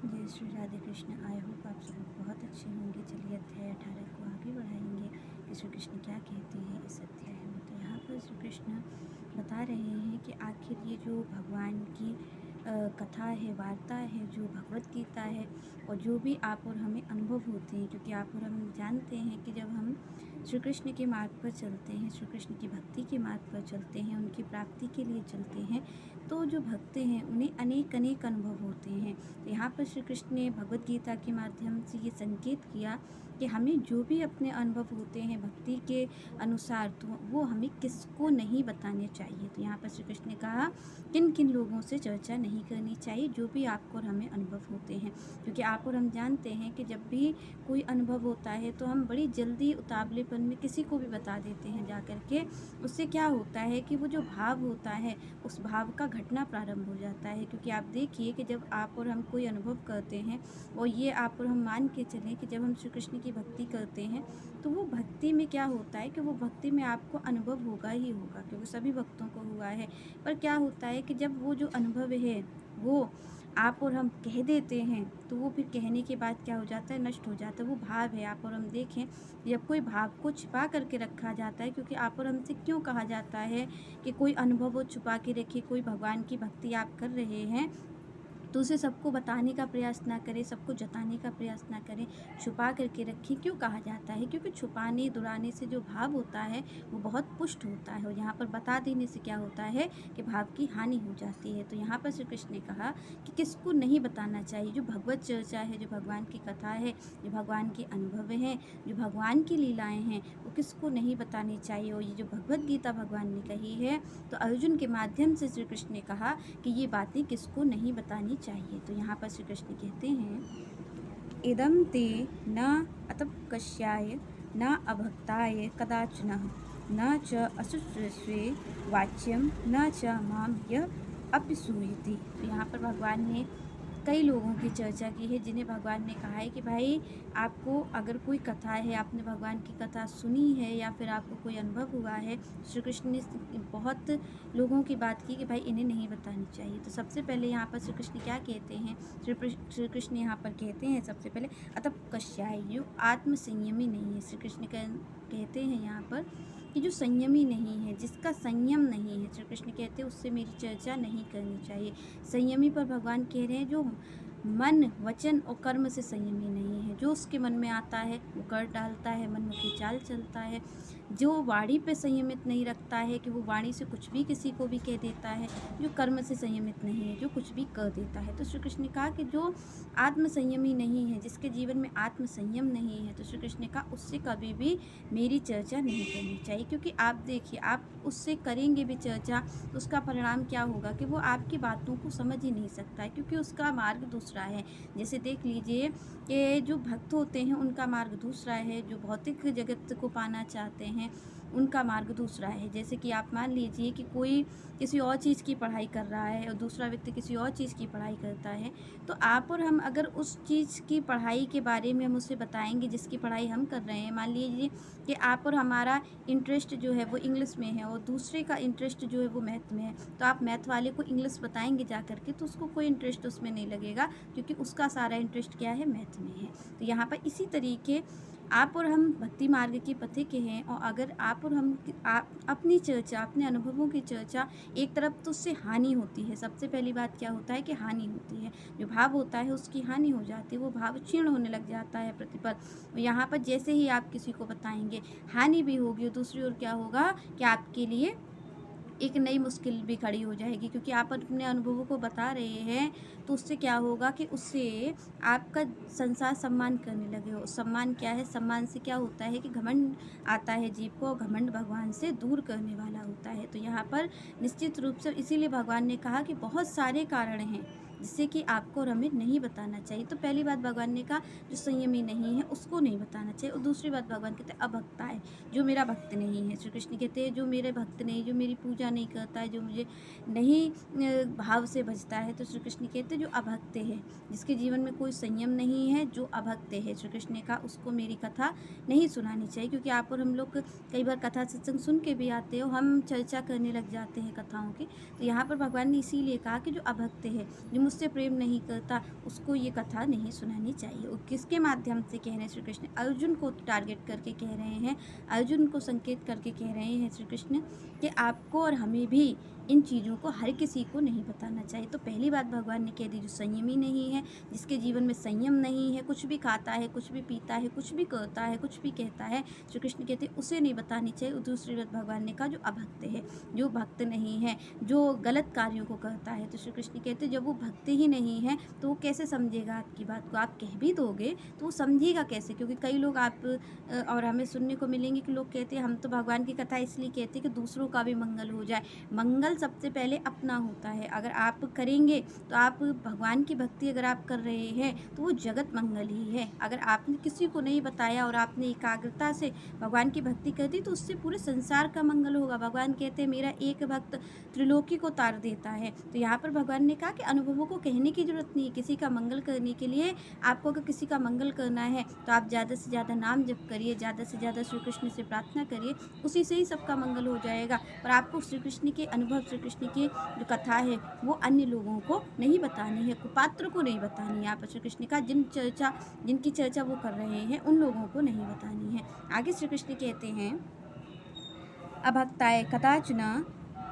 जय Shri Radhe Krishna. I hope आप सब लोग बहुत अच्छे होंगे। चलिए अध्याय 18 को आगे बढ़ाएंगे कि श्री कृष्ण क्या कहते हैं इस अध्याय में। तो यहाँ पर श्री कृष्ण बता रहे हैं कि आखिर ये जो भगवान की कथा है, वार्ता है, जो भगवत गीता है, और जो भी आप और हमें अनुभव होते हैं, क्योंकि आप और हम जानते हैं कि जब हम श्री कृष्ण के मार्ग पर चलते हैं, श्री कृष्ण की भक्ति के मार्ग पर चलते हैं, उनकी प्राप्ति के लिए चलते हैं, तो जो भक्त हैं उन्हें अनेक अनेक अनुभव होते हैं। तो यहाँ पर श्री कृष्ण ने भगवत गीता के माध्यम से ये संकेत किया कि हमें जो भी अपने अनुभव होते हैं भक्ति के अनुसार, तो वो हमें किसको नहीं बताने चाहिए। तो यहाँ पर श्री कृष्ण ने कहा किन किन लोगों से चर्चा नहीं करनी चाहिए, जो भी आपको और हमें अनुभव होते हैं। क्योंकि आप और हम जानते हैं कि जब भी कोई अनुभव होता है तो हम बड़ी जल्दी उतावलेपन में किसी को भी बता देते हैं जा कर के। उससे क्या होता है कि वो जो भाव होता है उस भाव का घटना प्रारंभ हो जाता है। क्योंकि आप देखिए कि जब आप और हम कोई अनुभव करते हैं, और ये आप और हम मान के चलें कि जब हम श्री कृष्ण की भक्ति करते हैं तो वो भक्ति में क्या होता है कि वो भक्ति में आपको अनुभव होगा ही होगा, क्योंकि सभी भक्तों को हुआ है। पर क्या होता है कि जब वो जो अनुभव है वो आप और हम कह देते हैं तो वो फिर कहने के बाद क्या हो जाता है, नष्ट हो जाता है। वो भाव है, आप और हम देखें, जब कोई भाव को छिपा करके रखा जाता है, क्योंकि आप और हमसे क्यों कहा जाता है कि कोई अनुभव वो छुपा के रखे, कोई भगवान की भक्ति आप कर रहे हैं तो उसे सबको बताने का प्रयास ना करें, सबको जताने का प्रयास ना करें, छुपा करके रखें। क्यों कहा जाता है? क्योंकि छुपाने दुराने से जो भाव होता है वो बहुत पुष्ट होता है, और यहाँ पर बता देने से क्या होता है कि भाव की हानि हो जाती है। तो यहाँ पर श्री कृष्ण ने कहा कि किसको नहीं बताना चाहिए। जो भगवत चर्चा है, जो भगवान की कथा है, जो भगवान के अनुभव हैं, जो भगवान की लीलाएँ हैं, वो किसको नहीं बतानी चाहिए। और ये जो भगवत गीता भगवान ने कही है, तो अर्जुन के माध्यम से श्री कृष्ण ने कहा कि ये बातें किसको नहीं बतानी चाहिए। तो यहाँ पर श्री कृष्ण कहते हैं इदम ते न अतपकश्याय न अभक्ताय कदाचन न च अशुश्रस्वे वाच्यम न च माम यह अपिसूयति। तो यहाँ पर भगवान ने कई लोगों की चर्चा की है जिन्हें भगवान ने कहा है कि भाई आपको अगर कोई कथा है, आपने भगवान की कथा सुनी है या फिर आपको कोई अनुभव हुआ है, श्री कृष्ण ने बहुत लोगों की बात की कि भाई इन्हें नहीं बतानी चाहिए। तो सबसे पहले यहाँ पर श्री कृष्ण क्या कहते हैं, श्री कृष्ण यहाँ पर कहते हैं सबसे पहले अतप कश्याय, जो आत्म संयमी नहीं है। श्री कृष्ण कहते हैं यहाँ पर कि जो संयमी नहीं है, जिसका संयम नहीं है, श्री कृष्ण कहते हैं उससे मेरी चर्चा नहीं करनी चाहिए। संयमी पर भगवान कह रहे हैं जो मन, वचन और कर्म से संयमी नहीं है। जो उसके मन में आता है वो कर डालता है, मनमुखी चाल चलता है। जो वाणी पे संयमित नहीं रखता है कि वो वाणी से कुछ भी किसी को भी कह देता है। जो कर्म से संयमित नहीं है, जो कुछ भी कर देता है। तो श्री कृष्ण ने कहा कि जो आत्म संयमी नहीं है, जिसके जीवन में आत्म संयम नहीं है, तो श्री कृष्ण ने कहा उससे कभी भी मेरी चर्चा नहीं करनी चाहिए। क्योंकि आप देखिए, आप उससे करेंगे भी चर्चा तो उसका परिणाम क्या होगा कि वो आपकी बातों को समझ ही नहीं सकता है, क्योंकि उसका मार्ग दूसरा है। जैसे देख लीजिए कि जो भक्त होते हैं उनका मार्ग दूसरा है, जो भौतिक जगत को पाना चाहते हैं उनका मार्ग दूसरा है। जैसे कि आप मान लीजिए कि कोई किसी और चीज़ की पढ़ाई कर रहा है और दूसरा व्यक्ति किसी और चीज़ की पढ़ाई करता है, तो आप और हम अगर उस चीज़ की पढ़ाई के बारे में हम उसे बताएंगे जिसकी पढ़ाई हम कर रहे हैं, मान लीजिए कि आप और हमारा इंटरेस्ट जो है वो इंग्लिश में है और दूसरे का इंटरेस्ट जो है वो मैथ में है, तो आप मैथ वाले को इंग्लिश बताएंगे जा करके तो उसको कोई इंटरेस्ट उसमें नहीं लगेगा, क्योंकि उसका सारा इंटरेस्ट क्या है, मैथ में है। तो यहाँ पर इसी तरीके आप और हम भक्ति मार्ग के पथिक हैं, और अगर आप और हम अपनी चर्चा, अपने अनुभवों की चर्चा, एक तरफ तो उससे हानि होती है। सबसे पहली बात क्या होता है कि हानि होती है, जो भाव होता है उसकी हानि हो जाती है, वो भाव क्षीण होने लग जाता है प्रतिपल। यहाँ पर जैसे ही आप किसी को बताएंगे हानि भी होगी, और दूसरी ओर क्या होगा कि आपके लिए एक नई मुश्किल भी खड़ी हो जाएगी, क्योंकि आप अपने अनुभवों को बता रहे हैं। तो उससे क्या होगा कि उससे आपका संसार सम्मान करने लगे हो। सम्मान क्या है, सम्मान से क्या होता है कि घमंड आता है जीव को, और घमंड भगवान से दूर करने वाला होता है। तो यहाँ पर निश्चित रूप से इसीलिए भगवान ने कहा कि बहुत सारे कारण हैं जिससे कि आपको और हमें नहीं बताना चाहिए। तो पहली बात भगवान ने कहा जो संयमी नहीं है उसको नहीं बताना चाहिए, और दूसरी बात भगवान कहते हैं अभक्ता है, जो मेरा भक्त नहीं है। श्री कृष्ण कहते हैं जो मेरे भक्त नहीं, जो मेरी पूजा नहीं करता है, जो मुझे नहीं भाव से भजता है, तो श्री कृष्ण कहते हैं जो अभक्त है, जिसके जीवन में कोई संयम नहीं है, जो अभक्त है, श्री कृष्ण ने कहा उसको मेरी कथा नहीं सुनानी चाहिए। क्योंकि आप और हम लोग कई बार कथा सत्संग सुन के भी आते हो, हम चर्चा करने लग जाते हैं कथाओं की। तो यहाँ पर भगवान ने इसीलिए कहा कि जो अभक्त है, जो मुझसे प्रेम नहीं करता उसको ये कथा नहीं सुनानी चाहिए। और किसके माध्यम से कह रहे हैं श्री कृष्ण? अर्जुन को टारगेट करके कह रहे हैं, अर्जुन को संकेत करके कह रहे हैं श्री कृष्ण कि आपको और हमें भी इन चीज़ों को हर किसी को नहीं बताना चाहिए। तो पहली बात भगवान ने कह दी, जो संयमी नहीं है, जिसके जीवन में संयम नहीं है, कुछ भी खाता है, कुछ भी पीता है, कुछ भी करता है, कुछ भी कहता है, श्री कृष्ण कहते उसे नहीं बतानी चाहिए। और दूसरी बात भगवान ने कहा, जो अभक्त है, जो भक्त नहीं है, जो गलत कार्यों को करता है, तो श्री कृष्ण कहते जब वो भक्त ही नहीं है तो वो कैसे समझेगा आपकी बात को? आप कह भी दोगे तो वो समझेगा कैसे? क्योंकि कई लोग आप और हमें सुनने को मिलेंगे कि लोग कहते हैं हम तो भगवान की कथा इसलिए कहते हैं कि दूसरों का भी मंगल हो जाए। मंगल सबसे पहले अपना होता है। अगर आप करेंगे तो आप भगवान की भक्ति अगर आप कर रहे हैं तो वो जगत मंगल ही है। अगर आपने किसी को नहीं बताया और आपने एकाग्रता से भगवान की भक्ति कर दी तो उससे पूरे संसार का मंगल होगा। भगवान कहते हैं मेरा एक भक्त त्रिलोकी को तार देता है। तो यहाँ पर भगवान ने कहा कि अनुभवों को कहने की जरूरत नहीं है। किसी का मंगल करने के लिए आपको अगर किसी का मंगल करना है तो आप ज़्यादा से ज़्यादा नाम जप करिए, ज़्यादा से ज़्यादा श्री कृष्ण से प्रार्थना करिए, उसी से ही सबका मंगल हो जाएगा। पर आपको श्री कृष्ण के अनुभव, श्री कृष्ण की जो कथा है वो अन्य लोगों को नहीं बतानी है, कुपात्र को नहीं बतानी है। यहाँ पर श्री कृष्ण का जिनकी चर्चा वो कर रहे हैं उन लोगों को नहीं बतानी है। आगे श्री कृष्ण कहते हैं अभक्ताय कदाचन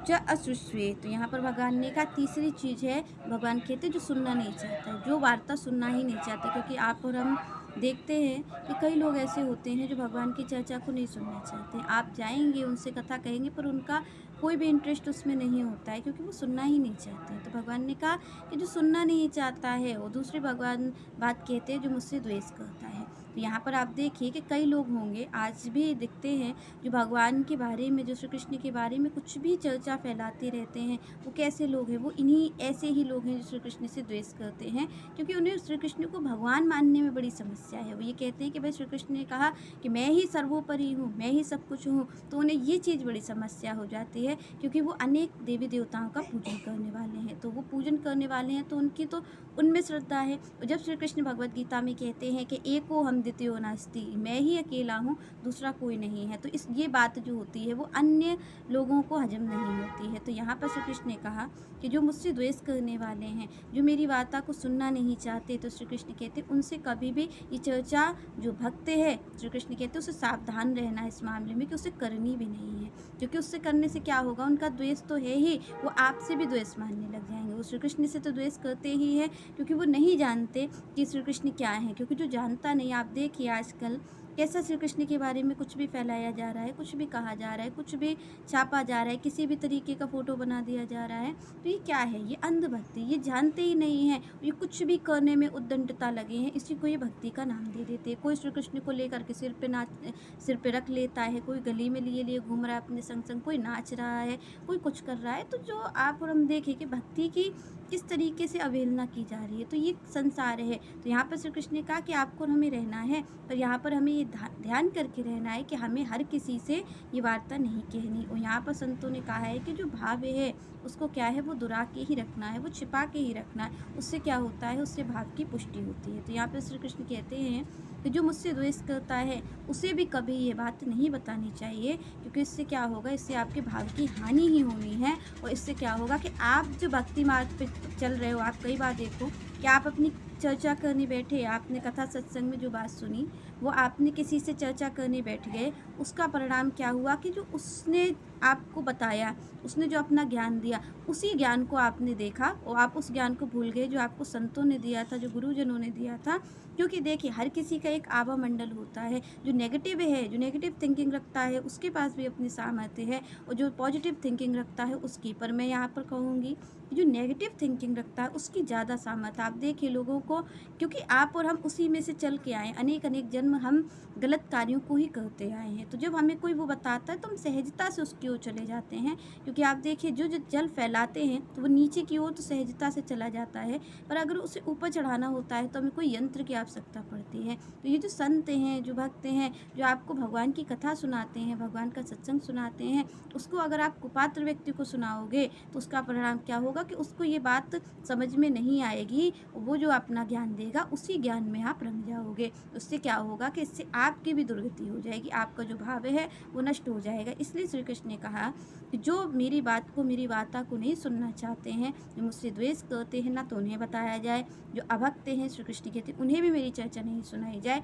च अश्रुष्वे। तो यहाँ पर भगवान ने कहा तीसरी चीज़ है, भगवान कहते जो सुनना नहीं चाहता, जो वार्ता सुनना ही नहीं चाहता। क्योंकि आप और हम देखते हैं कि कई लोग ऐसे होते हैं जो भगवान की चर्चा को नहीं सुनना चाहते। आप जाएंगे उनसे कथा कहेंगे पर उनका कोई भी इंटरेस्ट उसमें नहीं होता है, क्योंकि वो सुनना ही नहीं चाहते। तो भगवान ने कहा कि जो सुनना नहीं चाहता है, और दूसरे भगवान बात कहते हैं जो मुझसे द्वेष करता है। तो यहाँ पर आप देखिए कि कई लोग होंगे, आज भी दिखते हैं, जो भगवान के बारे में, जो श्री कृष्ण के बारे में कुछ भी चर्चा फैलाते रहते हैं। वो कैसे लोग हैं? वो इन्हीं ऐसे ही लोग हैं जो श्री कृष्ण से द्वेष करते हैं, क्योंकि उन्हें श्री कृष्ण को भगवान मानने में बड़ी समस्या है। वो ये कहते हैं कि भाई श्री कृष्ण ने कहा कि मैं ही सर्वोपरि हूँ, मैं ही सब कुछ हूँ। तो उन्हें ये चीज़ बड़ी समस्या हो जाती है, क्योंकि वो अनेक देवी देवताओं का पूजन करने वाले हैं। तो वो पूजन करने वाले हैं तो उनकी तो उनमें श्रद्धा है। और जब श्री कृष्ण भगवद गीता में कहते हैं कि एको हम द्वितीयो नास्ति, मैं ही अकेला हूँ, दूसरा कोई नहीं है, तो ये बात जो होती है वो अन्य लोगों को हजम नहीं होती है। तो यहाँ पर श्री कृष्ण ने कहा कि जो मुझसे द्वेष करने वाले हैं, जो मेरी वार्ता को सुनना नहीं चाहते, तो श्री कृष्ण कहते उनसे कभी भी ये चर्चा जो भक्त है, श्री कृष्ण कहते उसे सावधान रहना है इस मामले में कि उसे करनी भी नहीं है। क्योंकि उससे करने से क्या होगा? उनका द्वेष तो है ही, वो आपसे भी द्वेष मानने लग जाएंगे। वो श्री कृष्ण से तो द्वेष करते ही है, क्योंकि वो नहीं जानते कि श्री कृष्ण क्या है। क्योंकि जो जानता नहीं, आप देखिए आजकल कैसा श्री कृष्ण के बारे में कुछ भी फैलाया जा रहा है, कुछ भी कहा जा रहा है, कुछ भी छापा जा रहा है, किसी भी तरीके का फ़ोटो बना दिया जा रहा है। तो ये क्या है? ये अंधभक्ति। ये जानते ही नहीं है, ये कुछ भी करने में उद्दंडता लगे हैं, इसी को ये भक्ति का नाम दे देते हैं। कोई श्री कृष्ण को लेकर के सिर पे रख लेता है, कोई गली में लिए लिए घूम रहा है अपने संग संग, कोई नाच रहा है, कोई कुछ कर रहा है। तो जो आप और हम देखें कि भक्ति की किस तरीके से अवहेलना की जा रही है, तो ये संसार है। तो यहाँ पर श्री कृष्ण ने कहा कि आपको हमें रहना है, पर यहाँ पर हमें ये ध्यान करके रहना है कि हमें हर किसी से ये वार्ता नहीं कहनी। और यहाँ पर संतों ने कहा है कि जो भाव है उसको क्या है, वो दुरा के ही रखना है, वो छिपा के ही रखना है। उससे क्या होता है? उससे भाव की पुष्टि होती है। तो यहाँ पर श्री कृष्ण कहते हैं कि जो मुझसे द्वेष करता है उसे भी कभी ये बात नहीं बतानी चाहिए, क्योंकि इससे क्या होगा? इससे आपके भाव की हानि ही होनी है। और इससे क्या होगा कि आप जो भक्ति मार्ग पे चल रहे हो, आप कई बार देखो कि आप अपनी चर्चा करने बैठे, आपने कथा सत्संग में जो बात सुनी वो आपने किसी से चर्चा करने बैठ गए, उसका परिणाम क्या हुआ कि जो उसने आपको बताया, उसने जो अपना ज्ञान दिया, उसी ज्ञान को आपने देखा और आप उस ज्ञान को भूल गए जो आपको संतों ने दिया था, जो गुरुजनों ने दिया था। क्योंकि देखिए हर किसी का एक आभा मंडल होता है। जो नेगेटिव है, जो नेगेटिव थिंकिंग रखता है, उसके पास भी अपनी सामर्थ्य है, और जो पॉजिटिव थिंकिंग रखता है उसकी। पर मैं यहाँ पर कहूँगी कि जो नेगेटिव थिंकिंग रखता है उसकी ज़्यादा सामर्थ्य। आप देखिए लोगों को, क्योंकि आप और हम उसी में से चल के आए, अनेक अनेक जन्म हम गलत कार्यों को ही करते आए हैं। तो जब हमें कोई वो बताता है तो हम सहजता से उसकी ओर चले जाते हैं। क्योंकि आप देखिए जो जो जल फैलाते हैं तो वो नीचे की ओर तो सहजता से चला जाता है, पर अगर उसे ऊपर चढ़ाना होता है तो हमें कोई यंत्र की आवश्यकता पड़ती है। तो ये जो संत हैं, जो भक्त हैं, जो आपको भगवान की कथा सुनाते हैं, भगवान का सत्संग सुनाते हैं, उसको अगर आप कुपात्र व्यक्ति को सुनाओगे तो उसका परिणाम क्या होगा कि उसको ये बात समझ में नहीं आएगी, वो जो अपना ज्ञान देगा उसी ज्ञान में आप रम जाओगे। उससे क्या होगा कि इससे आपकी भी दुर्गति हो जाएगी, आपका जो भाव है वो नष्ट हो जाएगा। इसलिए श्री कृष्ण ने कहा कि जो मेरी वार्ता को नहीं सुनना चाहते हैं, जो मुझसे द्वेष करते हैं, ना तो उन्हें बताया जाए, जो अभक्त हैं श्री कृष्ण कहते हैं उन्हें भी मेरी चर्चा नहीं सुनाई जाए।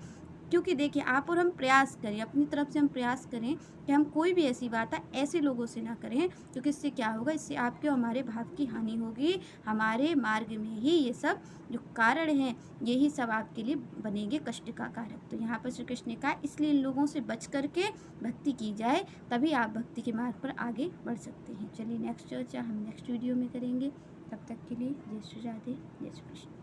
क्योंकि देखिए आप और हम प्रयास करें, अपनी तरफ से हम प्रयास करें कि हम कोई भी ऐसी बात ऐसे लोगों से ना करें, क्योंकि इससे क्या होगा, इससे आपके और हमारे भाव की हानि होगी। हमारे मार्ग में ही ये सब जो कारण हैं यही सब आपके लिए बनेंगे कष्ट का कारक। तो यहाँ पर श्री कृष्ण ने कहा इसलिए इन लोगों से बच करके भक्ति की जाए, तभी आप भक्ति के मार्ग पर आगे बढ़ सकते हैं। चलिए नेक्स्ट चर्चा हम नेक्स्ट वीडियो में करेंगे। तब तक के लिए जय श्री राधे, जय श्री कृष्ण।